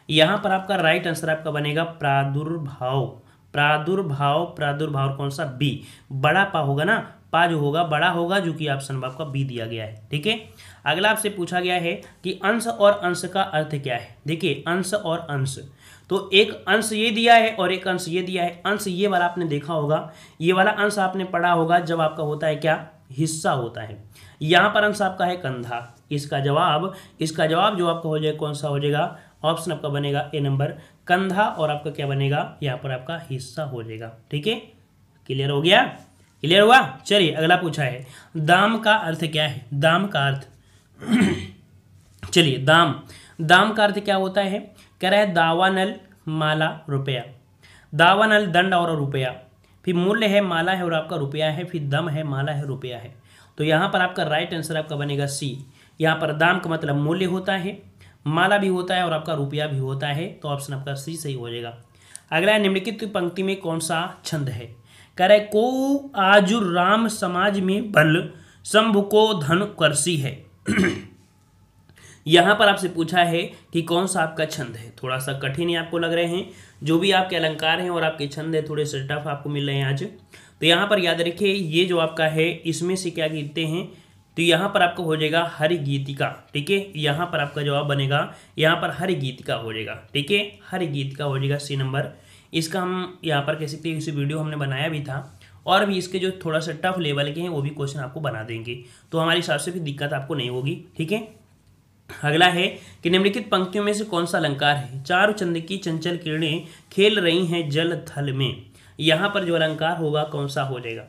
यहाँ पर आपका राइट आंसर आपका बनेगा प्रादुर्भाव। प्रादुर्भाव कौन सा, बी, बड़ा पा होगा ना, पा जो होगा बड़ा होगा, जो कि ऑप्शन आपका बी दिया गया है, ठीक है। अगला आपसे पूछा गया है कि अंश और अंश का अर्थ क्या है। देखिए अंश और अंश, तो एक अंश ये दिया है और एक अंश ये दिया है। अंश ये वाला आपने देखा होगा, ये वाला अंश आपने पढ़ा होगा जब आपका होता है क्या, हिस्सा होता है। यहाँ पर अंश आपका है कंधा। इसका जवाब जो आपका हो जाएगा कौन सा हो जाएगा, ऑप्शन आपका बनेगा ए नंबर कंधा, और आपका क्या बनेगा, यहाँ पर आपका हिस्सा हो जाएगा। ठीक है, क्लियर हो गया, क्लियर हुआ। चलिए अगला पूछा है, दाम का अर्थ क्या है, दाम का अर्थ चलिए दाम का अर्थ क्या होता है, कह रहा है दावानल माला रुपया, दावानल दंड और रुपया, फिर मूल्य है माला है और आपका रुपया है, फिर दम है माला है रुपया है। तो यहाँ पर आपका राइट आंसर आपका बनेगा सी। यहाँ पर दाम का मतलब मूल्य होता है, माला भी होता है और आपका रुपया भी होता है, तो ऑप्शन आपका सी सही हो जाएगा। अगला निम्नलिखित पंक्ति में कौन सा छंद है, कह रहे को आजु राम समाज में बल शंभु को धन करसी है। यहाँ पर आपसे पूछा है कि कौन सा आपका छंद है, थोड़ा सा कठिन ही आपको लग रहे हैं, जो भी आपके अलंकार हैं और आपके छंद है थोड़े से टफ आपको मिल रहे हैं आज। तो यहाँ पर याद रखिए ये जो आपका है इसमें से क्या गिनते हैं, तो यहाँ पर आपका हो जाएगा हरि गीतिका। ठीक है, यहाँ पर आपका जवाब बनेगा, यहाँ पर हरि गीतिका हो जाएगा। ठीक है, हरि गीतिका हो जाएगा सी नंबर। इसका हम यहाँ पर कह सकते हैं इसी वीडियो हमने बनाया भी था, और भी इसके जो थोड़ा सा टफ लेवल के हैं वो भी क्वेश्चन आपको बना देंगे, तो हमारे हिसाब से भी दिक्कत आपको नहीं होगी। ठीक है, अगला है कि निम्नलिखित पंक्तियों में से कौन सा अलंकार है, चारु चंद की चंचल किरणें खेल रही हैं जल थल में। यहाँ पर जो अलंकार होगा कौन सा हो जाएगा,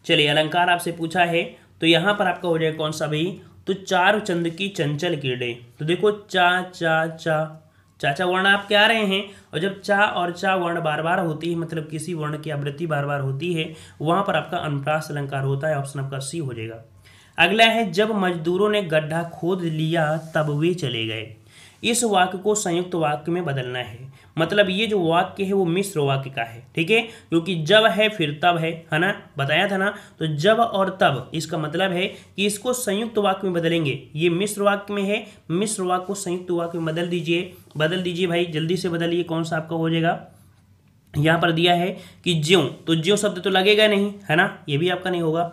चलिए अलंकार आपसे पूछा है तो यहाँ पर आपका हो जाएगा कौन सा भाई, तो चारु चंद की चंचल किरणें। तो देखो चा चा चा चाचा वर्ण आप क्या आ रहे हैं, और जब चा और चा वर्ण बार बार होती है, मतलब किसी वर्ण की आवृत्ति बार बार होती है, वहां पर आपका अनुप्रास अलंकार होता है। ऑप्शन आपका सी हो जाएगा। अगला है जब मजदूरों ने गड्ढा खोद लिया तब वे चले गए। इस वाक्य को संयुक्त वाक्य में बदलना है, मतलब ये जो वाक्य है वो मिश्र वाक्य का है। ठीक है, क्योंकि जब है फिर तब है ना, बताया था ना। तो जब और तब इसका मतलब है कि इसको संयुक्त वाक्य में बदलेंगे, ये मिश्र वाक्य में है, मिश्र वाक्य को संयुक्त वाक्य में बदल दीजिए भाई, जल्दी से बदलिए। कौन सा आपका हो जाएगा, यहाँ पर दिया है कि ज्यों, तो ज्यों शब्द तो लगेगा नहीं है ना, ये भी आपका नहीं होगा।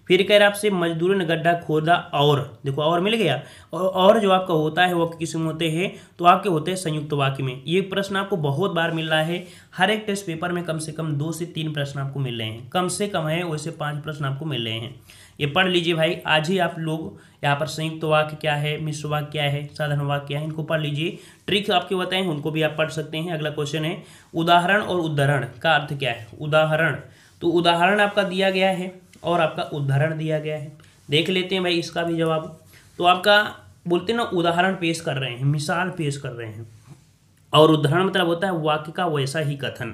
फिर कह रहा आपसे मजदूरों ने गड्ढा खोदा, और देखो और मिल गया, और जो आपका होता है वो किस में होते हैं, तो आपके होते हैं संयुक्त वाक्य में। ये प्रश्न आपको बहुत बार मिल रहा है, हर एक टेस्ट पेपर में कम से कम 2 से 3 प्रश्न आपको मिल रहे हैं, कम से कम है वैसे 5 प्रश्न आपको मिल रहे हैं। ये पढ़ लीजिए भाई, आज ही आप लोग यहाँ पर संयुक्त वाक्य क्या है, मिश्र वाक्य क्या है, साधारण वाक्य क्या है, इनको पढ़ लीजिए। ट्रिक आपके बताएं उनको भी आप पढ़ सकते हैं। अगला क्वेश्चन है उदाहरण और उदाहरण का अर्थ क्या है। उदाहरण, तो उदाहरण आपका दिया गया है और आपका उदाहरण दिया गया है, देख लेते हैं भाई इसका भी जवाब। तो आपका बोलते हैं ना उदाहरण पेश कर रहे हैं, मिसाल पेश कर रहे हैं, और उदाहरण मतलब होता है वाक्य का वैसा ही कथन।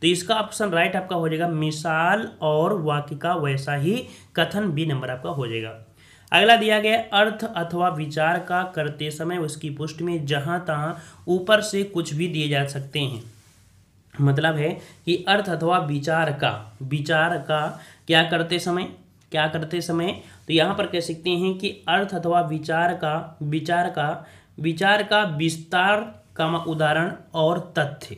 तो इसका ऑप्शन राइट आपका हो जाएगा मिसाल और वाक्य का वैसा ही कथन, बी नंबर आपका हो जाएगा। अगला दिया गया अर्थ अथवा विचार का करते समय उसकी पुष्टि में जहां तहां ऊपर से कुछ भी दिए जा सकते हैं। मतलब है कि अर्थ अथवा विचार का क्या करते समय, तो यहाँ पर कह सकते हैं कि अर्थ अथवा विचार का विस्तार का उदाहरण और तथ्य।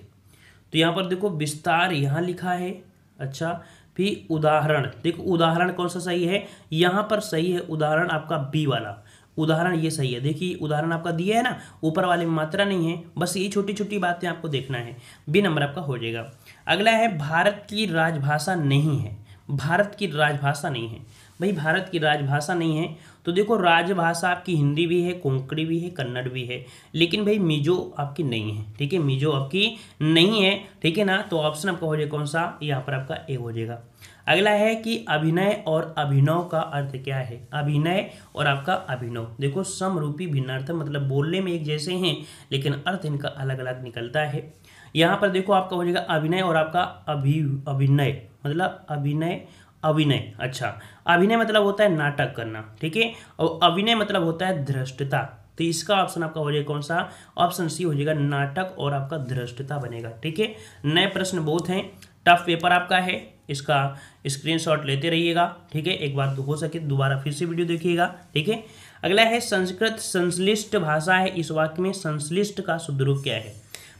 तो यहाँ पर देखो विस्तार यहाँ लिखा है, अच्छा, फिर उदाहरण, देखो उदाहरण कौन सा सही है, यहाँ पर सही है उदाहरण आपका बी वाला, उदाहरण ये सही है। देखिए उदाहरण आपका दिया है ना, ऊपर वाले में मात्रा नहीं है, बस ये छोटी छोटी बातें आपको देखना है, बी नंबर आपका हो जाएगा। अगला है भारत की राजभाषा नहीं है, भारत की राजभाषा नहीं है भाई, भारत की राजभाषा नहीं है। तो देखो राजभाषा आपकी हिंदी भी है, कोंकणी भी है, कन्नड़ भी है, लेकिन भाई मिजो आपकी नहीं है। ठीक है, मिजो आपकी नहीं है, ठीक है ना। तो ऑप्शन आपका हो जाएगा कौन सा, यहाँ पर आपका ए हो जाएगा। अगला है कि अभिनय और अभिनव का अर्थ क्या है। अभिनय और आपका अभिनव, देखो समरूपी भिन्नार्थ, मतलब बोलने में एक जैसे हैं लेकिन अर्थ इनका अलग अलग निकलता है। यहाँ पर देखो आपका हो जाएगा अभिनय और आपका अभिनय, मतलब अभिनय, अच्छा, अभिनय मतलब होता है नाटक करना, ठीक है, और अभिनय मतलब होता है धृष्टता। तो इसका ऑप्शन आपका हो जाएगा कौन सा, ऑप्शन सी हो जाएगा, नाटक और आपका धृष्टता बनेगा। ठीक है, नए प्रश्न बहुत हैं, टफ पेपर आपका है, इसका स्क्रीनशॉट लेते रहिएगा। ठीक है, एक बार तो हो सके दोबारा फिर से वीडियो देखिएगा। ठीक है, अगला है संस्कृत संश्लिष्ट भाषा है, इस वाक्य में संश्लिष्ट का शुद्ध रूप क्या है।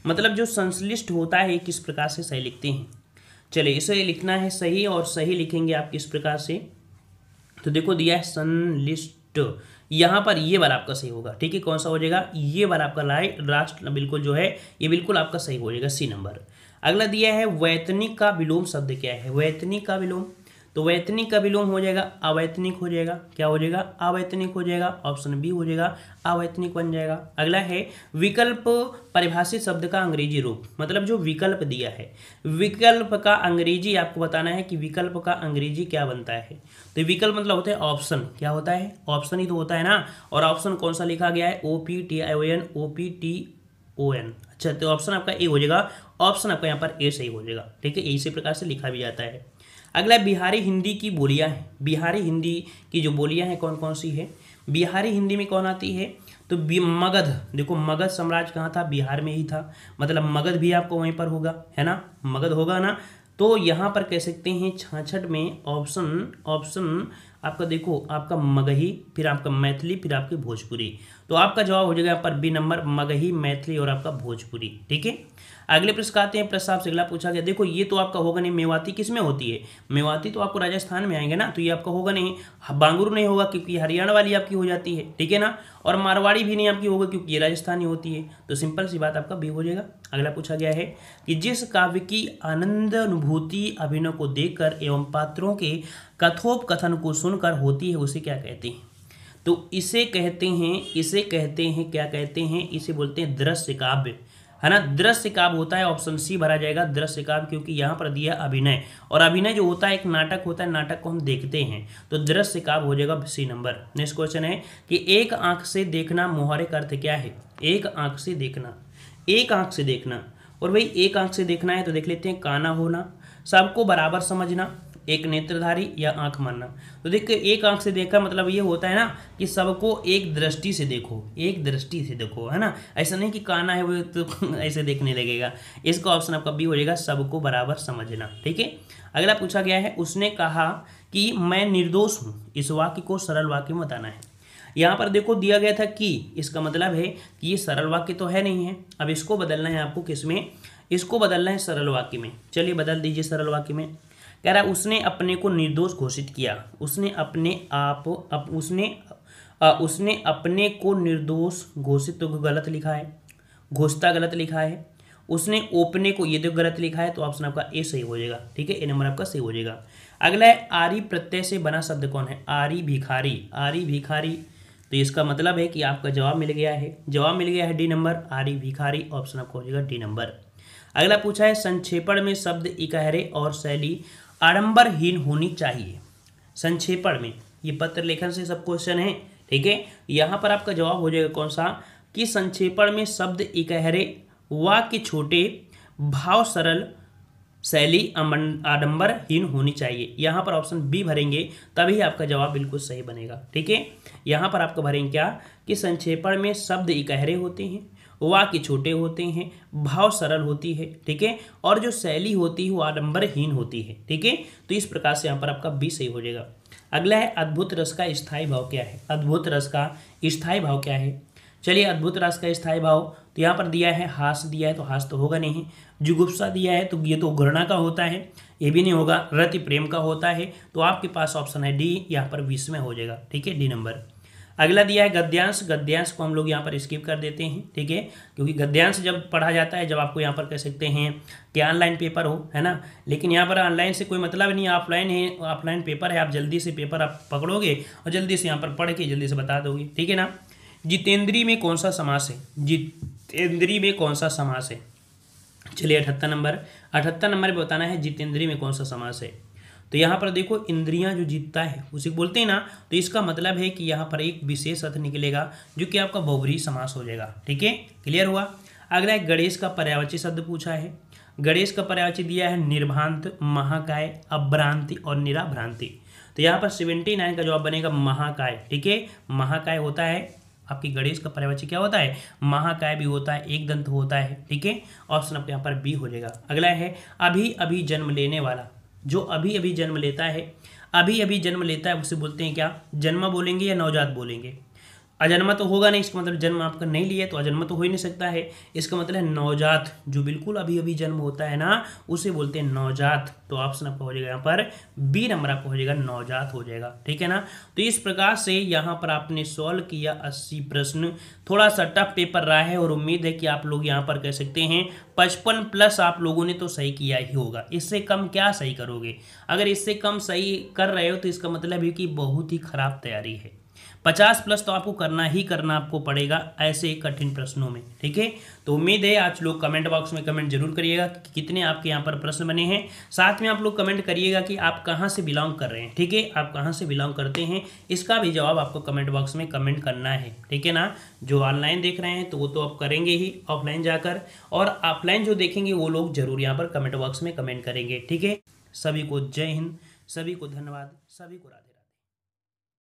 मतलब जो संश्लिष्ट होता है किस प्रकार से सही लिखते हैं, चलिए इसे लिखना है सही, और सही लिखेंगे आप किस प्रकार से, तो देखो दिया है संश्लिष्ट, यहाँ पर ये वाला आपका सही होगा। ठीक है, कौन सा हो जाएगा, ये वाला आपका राष्ट्र बिल्कुल जो है ये बिल्कुल आपका सही हो जाएगा, सी नंबर। अगला दिया है वैतनिक का विलोम शब्द क्या है, वैतनिक का विलोम, तो वैतनिक का विलोम हो जाएगा अवैतनिक हो जाएगा, क्या हो जाएगा, अवैतनिक हो जाएगा, ऑप्शन बी हो जाएगा, अवैतनिक बन जाएगा। अगला है विकल्प परिभाषित शब्द का अंग्रेजी रूप, मतलब जो विकल्प दिया है, विकल्प का अंग्रेजी आपको बताना है कि विकल्प का अंग्रेजी क्या बनता है। तो विकल्प मतलब होता है ऑप्शन, क्या होता है, ऑप्शन ही तो होता है ना, और ऑप्शन कौन सा लिखा गया है, OPTION, OPTON। अच्छा, तो ऑप्शन आपका ए हो जाएगा, ऑप्शन आपका यहाँ पर ए सही हो जाएगा। ठीक है, इसी प्रकार से लिखा भी जाता है। अगला बिहारी हिंदी की बोलियां हैं, बिहारी हिंदी की जो बोलियां हैं कौन कौन सी है, बिहारी हिंदी में कौन आती है, तो मगध, देखो मगध साम्राज्य कहाँ था, बिहार में ही था, मतलब मगध भी आपको वहीं पर होगा, है ना, मगध होगा ना। तो यहाँ पर कह सकते हैं 66 में ऑप्शन आपका देखो, आपका मगही, फिर आपका मैथिली, फिर आपकी भोजपुरी। तो आपका जवाब हो जाएगा यहाँ पर बी नंबर, मगही, मैथिली और आपका भोजपुरी। ठीक है, अगले प्रश्न आते हैं, प्रश्न आपसे अगला पूछा गया, देखो ये तो आपका होगा नहीं, मेवाती किस में होती है, मेवाती तो आपको राजस्थान में आएंगे ना, तो ये आपका होगा नहीं, बांगुर नहीं होगा क्योंकि हरियाणा वाली आपकी हो जाती है। ठीक है ना, और मारवाड़ी भी नहीं आपकी होगा क्योंकि ये राजस्थानी होती है, तो सिंपल सी बात आपका बी हो जाएगा। अगला पूछा गया है कि जिस काव्य की आनंद अनुभूति अभिनय को देखकर एवं पात्रों के कथोपकथन को सुनकर होती है उसे क्या कहते हैं, तो इसे कहते हैं क्या कहते हैं, इसे बोलते हैं दृश्य काव्य, है ना, दृश्य काव्य होता है, ऑप्शन सी भरा जाएगा दृश्य काव्य, क्योंकि यहाँ पर दिया अभिनय, और अभिनय जो होता है एक नाटक होता है, नाटक को हम देखते हैं, तो दृश्य काव्य हो जाएगा सी नंबर। नेक्स्ट क्वेश्चन है कि एक आंख से देखना मुहावरे का अर्थ क्या है, एक आंख से देखना, एक आंख से देखना, और भाई एक आंख से देखना है तो देख लेते हैं, काना होना, सबको बराबर समझना, एक नेत्रधारी या आंख मानना। तो देखिए एक आंख से देखा मतलब ये होता है ना कि सबको एक दृष्टि से देखो, एक दृष्टि से देखो, है ना, ऐसा नहीं कि काना है वो तो ऐसे देखने लगेगा। इसका ऑप्शन आपका बी हो जाएगा, सबको बराबर समझना। ठीक है, अगला पूछा गया है, उसने कहा कि मैं निर्दोष हूँ, इस वाक्य को सरल वाक्य में बताना है। यहाँ पर देखो दिया गया था कि, इसका मतलब है कि ये सरल वाक्य तो है नहीं है, अब इसको बदलना है आपको, किसमें, इसको बदलना है सरल वाक्य में। चलिए बदल दीजिए सरल वाक्य में। कह रहा है उसने अपने को निर्दोष घोषित किया, उसने अपने को निर्दोष घोषित, तो गलत लिखा है, घोषिता गलत लिखा है, उसने ओपने को, ये तो गलत लिखा है, तो ऑप्शन आपका ए सही हो जाएगा। ठीक है, ए नंबर आपका सही हो जाएगा। अगला है आरी प्रत्यय से बना शब्द कौन है, आरी भिखारी, आरी भिखारी, तो इसका मतलब है कि आपका जवाब मिल गया है, जवाब मिल गया है डी नंबर, आरी भिखारी, ऑप्शन आपका हो जाएगा डी नंबर। अगला पूछा है संक्षेपण में शब्द इकहरे और शैली आडंबरहीन होनी चाहिए, संक्षेपण में, ये पत्र लेखन से सब क्वेश्चन है। ठीक है, यहाँ पर आपका जवाब हो जाएगा कौन सा, कि संक्षेपण में शब्द इकहरे, वाक्य छोटे, भाव सरल, शैली आडंबरहीन होनी चाहिए। यहाँ पर ऑप्शन बी भरेंगे तभी आपका जवाब बिल्कुल सही बनेगा। ठीक है, यहाँ पर आपका भरेंगे क्या, कि संक्षेपण में शब्द इकहरे होते हैं, वाक्य छोटे होते हैं, भाव सरल होती है, ठीक है, और जो शैली होती है वो आडंबरहीन होती है। ठीक है, तो इस प्रकार से यहाँ पर आपका बी सही हो जाएगा। अगला है अद्भुत रस का स्थायी भाव क्या है, अद्भुत रस का स्थायी भाव क्या है। चलिए अद्भुत रस का स्थायी भाव, तो यहाँ पर दिया है हास, दिया है तो हास तो होगा नहीं, जुगुप्सा दिया है तो ये तो घृणा का होता है, ये भी नहीं होगा, रति प्रेम का होता है, तो आपके पास ऑप्शन है डी, यहाँ पर 20 में हो जाएगा। ठीक है, डी नंबर। अगला दिया है गद्यांश, गद्यांश को हम लोग यहाँ पर स्किप कर देते हैं। ठीक है, क्योंकि गद्यांश जब पढ़ा जाता है, जब आपको यहाँ पर कह सकते हैं कि ऑनलाइन पेपर हो, है ना, लेकिन यहाँ पर ऑनलाइन से कोई मतलब नहीं, ऑफलाइन है, ऑफलाइन पेपर है, आप जल्दी से पेपर आप पकड़ोगे और जल्दी से यहाँ पर पढ़ के जल्दी से बता दोगे। ठीक है ना। जितेंद्री में कौन सा समास है, जितेंद्री में कौन सा समास है, चलिए 78 नंबर, 78 नंबर पे बताना है जितेंद्री में कौन सा समास है। तो यहाँ पर देखो इंद्रियां जो जीतता है उसे बोलते हैं ना, तो इसका मतलब है कि यहाँ पर एक विशेष अर्थ निकलेगा जो कि आपका बहुब्रीहि समास हो जाएगा। ठीक है, क्लियर हुआ। अगला एक गणेश का पर्यायवाची शब्द पूछा है, गणेश का पर्यायवाची दिया है निर्भांत, महाकाय, अभ्रांति और निराभ्रांति। तो यहाँ पर 79 का जवाब बनेगा महाकाय। ठीक है, महाकाय होता है आपकी गणेश का पर्यायवाची क्या होता है, महाकाय भी होता है, एक दंत होता है। ठीक है, ऑप्शन आपके यहाँ पर बी हो जाएगा। अगला है अभी अभी जन्म लेने वाला, जो अभी अभी जन्म लेता है, अभी अभी जन्म लेता है उसे बोलते हैं क्या, जन्मा बोलेंगे या नवजात बोलेंगे। अजन्मा तो होगा नहीं, इसका मतलब जन्म आपका नहीं लिया तो अजन्मा तो हो ही नहीं सकता है। इसका मतलब है नवजात, जो बिल्कुल अभी अभी जन्म होता है ना, उसे बोलते हैं नवजात। तो ऑप्शन आपका हो जाएगा यहाँ पर बी नंबर आपका हो जाएगा, नवजात हो जाएगा। ठीक है ना। तो इस प्रकार से यहाँ पर आपने सॉल्व किया 80 प्रश्न। थोड़ा सा टफ पेपर रहा है और उम्मीद है कि आप लोग यहाँ पर कह सकते हैं 55 प्लस आप लोगों ने तो सही किया ही होगा। इससे कम क्या सही करोगे? अगर इससे कम सही कर रहे हो तो इसका मतलब है कि बहुत ही खराब तैयारी है। 50 प्लस तो आपको करना ही करना आपको पड़ेगा ऐसे कठिन प्रश्नों में। ठीक है। तो उम्मीद है आज लोग कमेंट बॉक्स में कमेंट जरूर करिएगा कि कितने आपके यहाँ पर प्रश्न बने हैं। साथ में आप लोग कमेंट करिएगा कि आप कहाँ से बिलोंग कर रहे हैं। ठीक है, आप कहाँ से बिलोंग करते हैं, इसका भी जवाब आपको कमेंट बॉक्स में कमेंट करना है। ठीक है ना। जो ऑनलाइन देख रहे हैं तो वो तो आप करेंगे ही ऑफलाइन जाकर, और ऑफलाइन जो देखेंगे वो लोग जरूर यहाँ पर कमेंट बॉक्स में कमेंट करेंगे। ठीक है। सभी को जय हिंद, सभी को धन्यवाद, सभी को राधे।